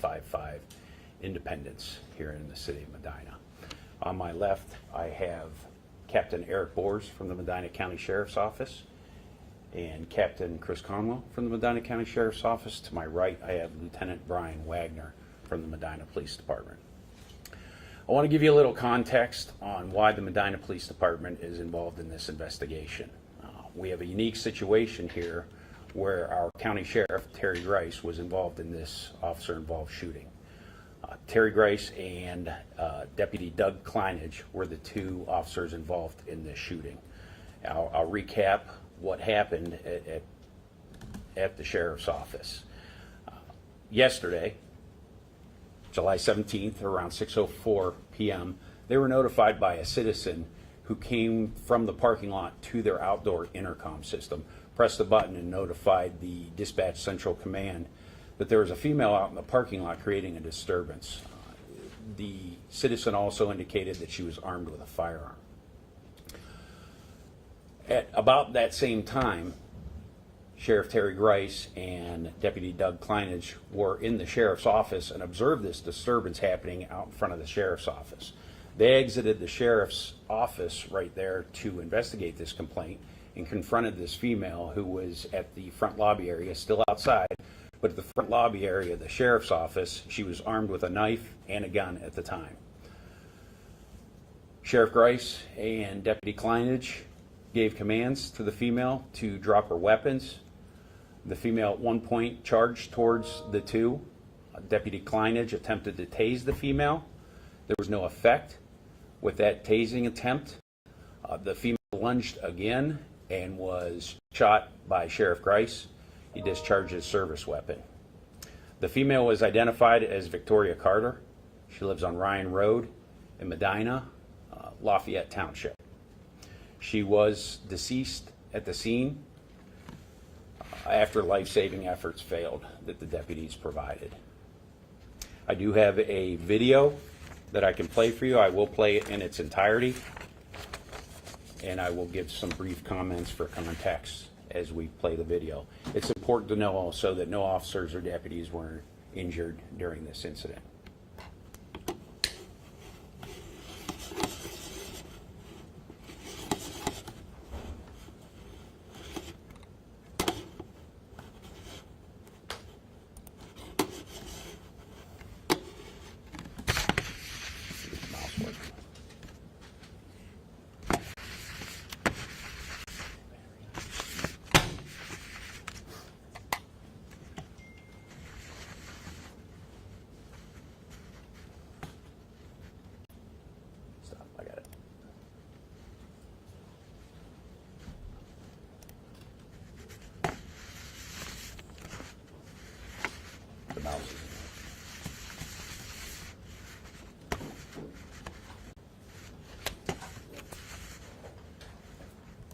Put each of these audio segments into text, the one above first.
55 Independence here in the city of Medina. On my left, I have Captain Eric Bors from the Medina County Sheriff's Office and Captain Chris Conwell from the Medina County Sheriff's Office. To my right, I have Lieutenant Brian Wagner from the Medina Police Department. I want to give you a little context on why the Medina Police Department is involved in this investigation. We have a unique situation here where our County Sheriff, Terry Grice, was involved in this officer-involved shooting. Terry Grice and Deputy Doug Kleinage were the two officers involved in this shooting. I'll recap what happened at the Sheriff's Office. Yesterday, July 17th, around 6:04 p.m., they were notified by a citizen who came from the parking lot to their outdoor intercom system, pressed the button and notified the dispatch central command that there was a female out in the parking lot creating a disturbance. The citizen also indicated that she was armed with a firearm. At about that same time, Sheriff Terry Grice and Deputy Doug Kleinage were in the sheriff's office and observed this disturbance happening out in front of the sheriff's office. They exited the sheriff's office right there to investigate this complaint and confronted this female who was at the front lobby area, still outside, but at the front lobby area of the sheriff's office, she was armed with a knife and a gun at the time. Sheriff Grice and Deputy Kleinage gave commands to the female to drop her weapons. The female at one point charged towards the two. Deputy Kleinage attempted to tase the female. There was no effect with that tasing attempt. The female lunged again and was shot by Sheriff Grice. He discharged his service weapon. The female was identified as Victoria Carter. She lives on Ryan Road in Medina, Lafayette Township. She was deceased at the scene after life-saving efforts failed that the deputies provided. I do have a video that I can play for you. I will play it in its entirety, and I will give some brief comments for context as we play the video. It's important to know also that no officers or deputies were injured during this incident.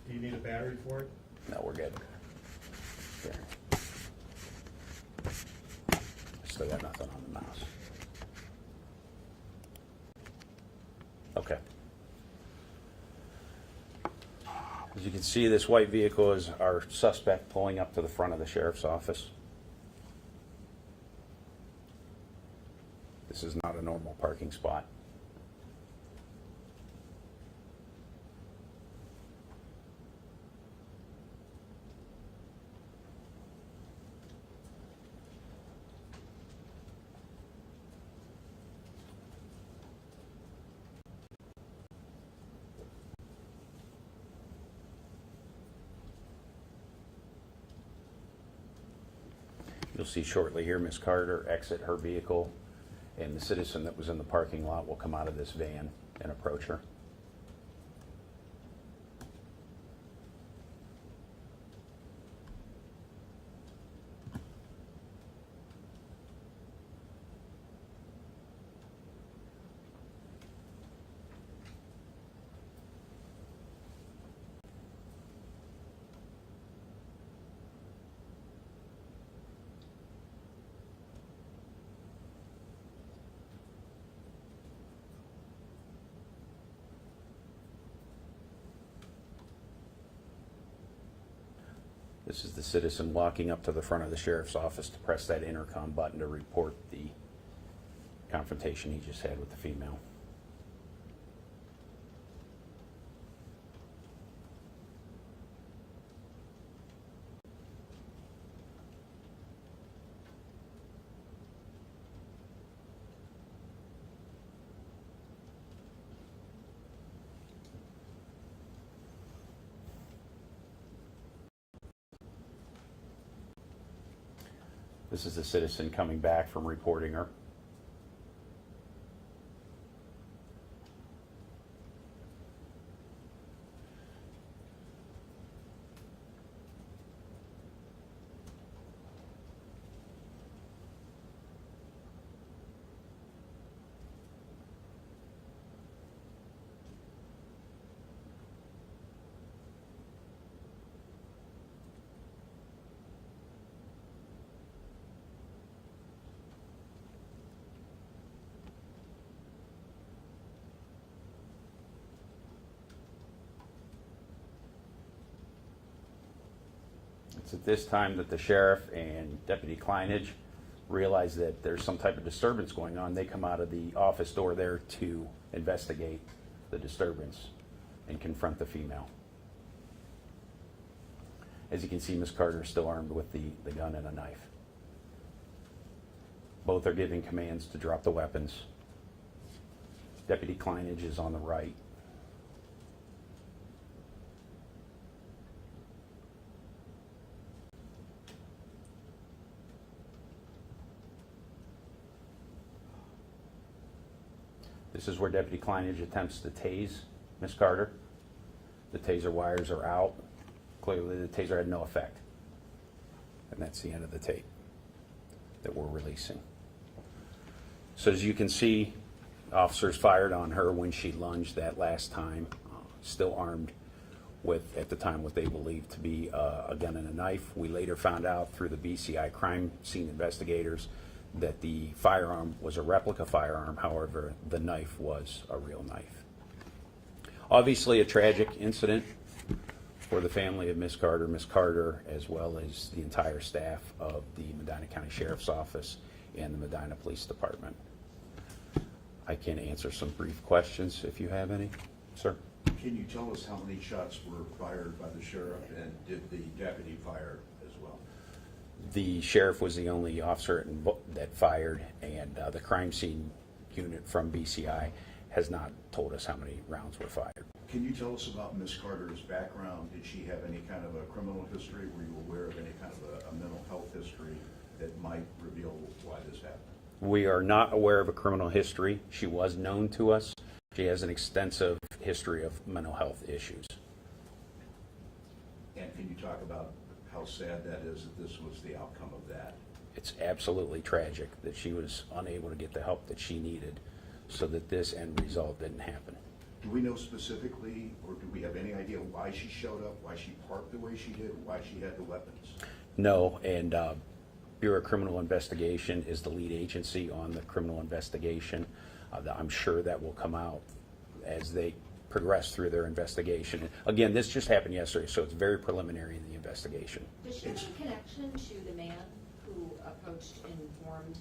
Do you need a battery for it? No, we're good. Here. I still got nothing on the mouse. Okay. As you can see, this white vehicle is our suspect pulling up to the front of the sheriff's office. This is not a normal parking spot. You'll see shortly here Ms. Carter exit her vehicle, and the citizen that was in the parking lot will come out of this van and approach her. This is the citizen walking up to the front of the sheriff's office to press that intercom button to report the confrontation he just had with the female. This is a citizen coming back from reporting her. It's at this time that the sheriff and Deputy Kleinage realize that there's some type of disturbance going on. They come out of the office door there to investigate the disturbance and confront the female. As you can see, Ms. Carter is still armed with the gun and a knife. Both are giving commands to drop the weapons. Deputy Kleinage is on the right. This is where Deputy Kleinage attempts to tase Ms. Carter. The taser wires are out. Clearly the taser had no effect. And that's the end of the tape that we're releasing. So as you can see, officers fired on her when she lunged that last time, still armed with, at the time, what they believed to be a gun and a knife. We later found out through the BCI crime scene investigators that the firearm was a replica firearm. However, the knife was a real knife. Obviously a tragic incident for the family of Ms. Carter, as well as the entire staff of the Medina County Sheriff's Office and the Medina Police Department. I can answer some brief questions if you have any, sir. Can you tell us how many shots were fired by the sheriff, and did the deputy fire as well? The sheriff was the only officer that fired, and the crime scene unit from BCI has not told us how many rounds were fired. Can you tell us about Ms. Carter's background? Did she have any kind of a criminal history? Were you aware of any kind of a mental health history that might reveal why this happened? We are not aware of a criminal history. She was known to us. She has an extensive history of mental health issues. And can you talk about how sad that is that this was the outcome of that? It's absolutely tragic that she was unable to get the help that she needed so that this end result didn't happen. Do we know specifically, or do we have any idea why she showed up, why she parked the way she did, why she had the weapons? No, and Bureau of Criminal Investigation is the lead agency on the criminal investigation. I'm sure that will come out as they progress through their investigation. Again, this just happened yesterday, so it's very preliminary in the investigation. Does she have any connection to the man who approached and informed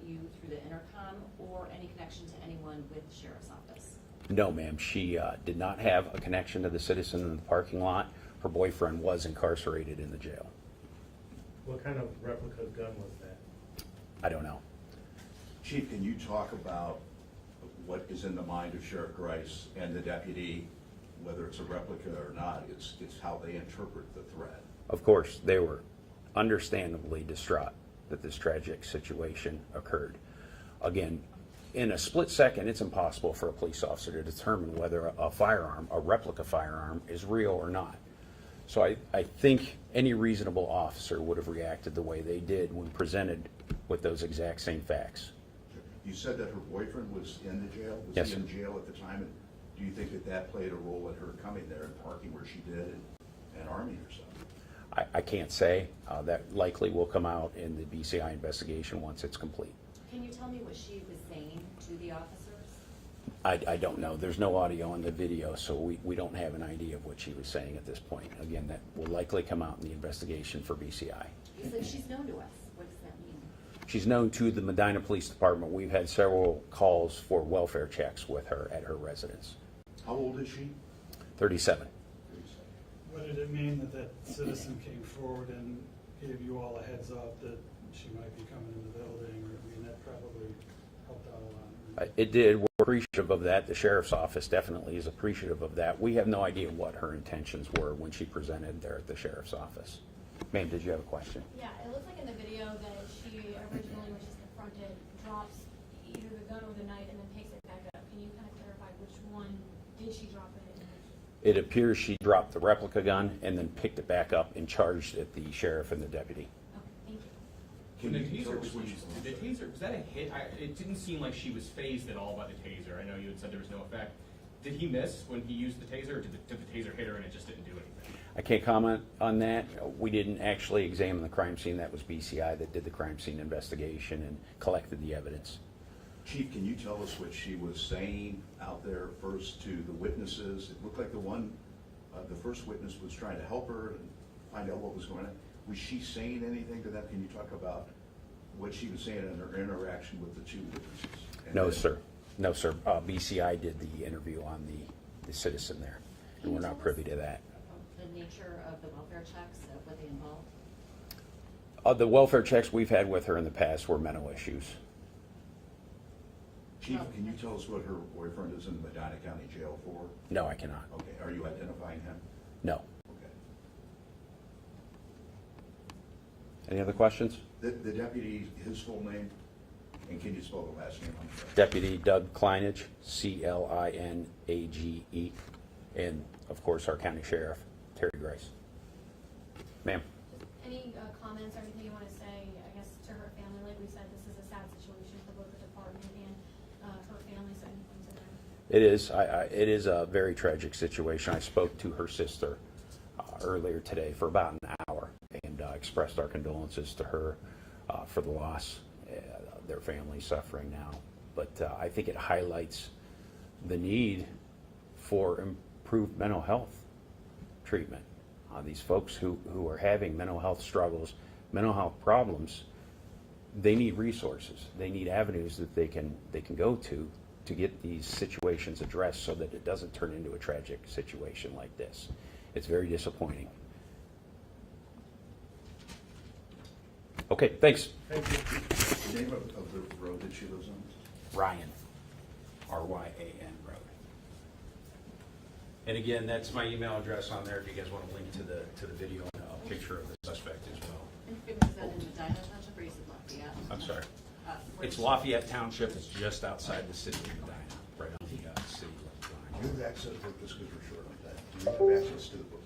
you through the intercom, or any connection to anyone with the sheriff's office? No, ma'am. She did not have a connection to the citizen in the parking lot. Her boyfriend was incarcerated in the jail. What kind of replica gun was that? I don't know. Chief, can you talk about what is in the mind of Sheriff Grice and the deputy, whether it's a replica or not? It's how they interpret the threat. Of course, they were understandably distraught that this tragic situation occurred. Again, in a split second, it's impossible for a police officer to determine whether a firearm, a replica firearm, is real or not. So I think any reasonable officer would have reacted the way they did when presented with those exact same facts. You said that her boyfriend was in the jail? Was Yes, he sir. in jail at the time? And do you think that that played a role in her coming there and parking where she did and arming herself? I can't say. That likely will come out in the BCI investigation once it's complete. Can you tell me what she was saying to the officers? I don't know. There's no audio on the video, so we don't have an idea of what she was saying at this point. Again, that will likely come out in the investigation for BCI. You said she's known to us. What does that mean? She's known to the Medina Police Department. We've had several calls for welfare checks with her at her residence. How old is she? 37. What did it mean that that citizen came forward and gave you all a heads up that she might be coming in the building? Or, I mean, that probably helped out a lot. It did. We're appreciative of that. The sheriff's office definitely is appreciative of that. We have no idea what her intentions were when she presented there at the sheriff's office. Ma'am, did you have a question? Yeah, it looks like in the video that she originally, when she's confronted, drops either the gun or the knife and then picks it back up. Can you kind of clarify which one did she drop it in? It appears she dropped the replica gun and then picked it back up and charged at the sheriff and the deputy. Okay, thank you. Can When the you taser tell was us which used, did the taser, was that a hit? It didn't seem like she was phased at all by the taser. I know you had said there was no effect. Did he miss when he used the taser, or did the taser hit her and it just didn't do anything? I can't comment on that. We didn't actually examine the crime scene. That was BCI that did the crime scene investigation and collected the evidence. Chief, can you tell us what she was saying out there first to the witnesses? It looked like the first witness was trying to help her and find out what was going on. Was she saying anything to them? Can you talk about what she was saying in her interaction with the two witnesses? And No, then- sir. No, sir. BCI did the interview on the citizen there, and we're not privy to that. The nature of the welfare checks, what they involved? The welfare checks we've had with her in the past were mental issues. Chief, can you tell us what her boyfriend is in Medina County Jail for? No, I cannot. Okay, are you identifying him? No. Okay. Any other questions? The deputy, his full name, and can you spell the last name? I'm sorry. Deputy Doug Klinage, Clinage, and of course our county sheriff, Terry Grace. Ma'am. Just any comments or anything you want to say, I guess, to her family? Like we said, this is a sad situation for both the department and her family, so anything to them? It is. It is a very tragic situation. I spoke to her sister earlier today for about an hour and expressed our condolences to her for the loss. Their family suffering now. But I think it highlights the need for improved mental health treatment. These folks who are having mental health struggles, mental health problems, they need resources. They need avenues that they can go to get these situations addressed so that it doesn't turn into a tragic situation like this. It's very disappointing. Okay, thanks. Thank you. The name of the road that she lives on? Ryan, R-Y-A-N road. And again, that's my email address on there if you guys want to link to the video and a picture of the suspect as well. And forgive me, is that in Medina Township or is it Lafayette? I'm sorry. Where It's is- Lafayette Township. It's just outside the city of Medina, right on the city line. Do you have access, this because we're short on that, do you have access to the book?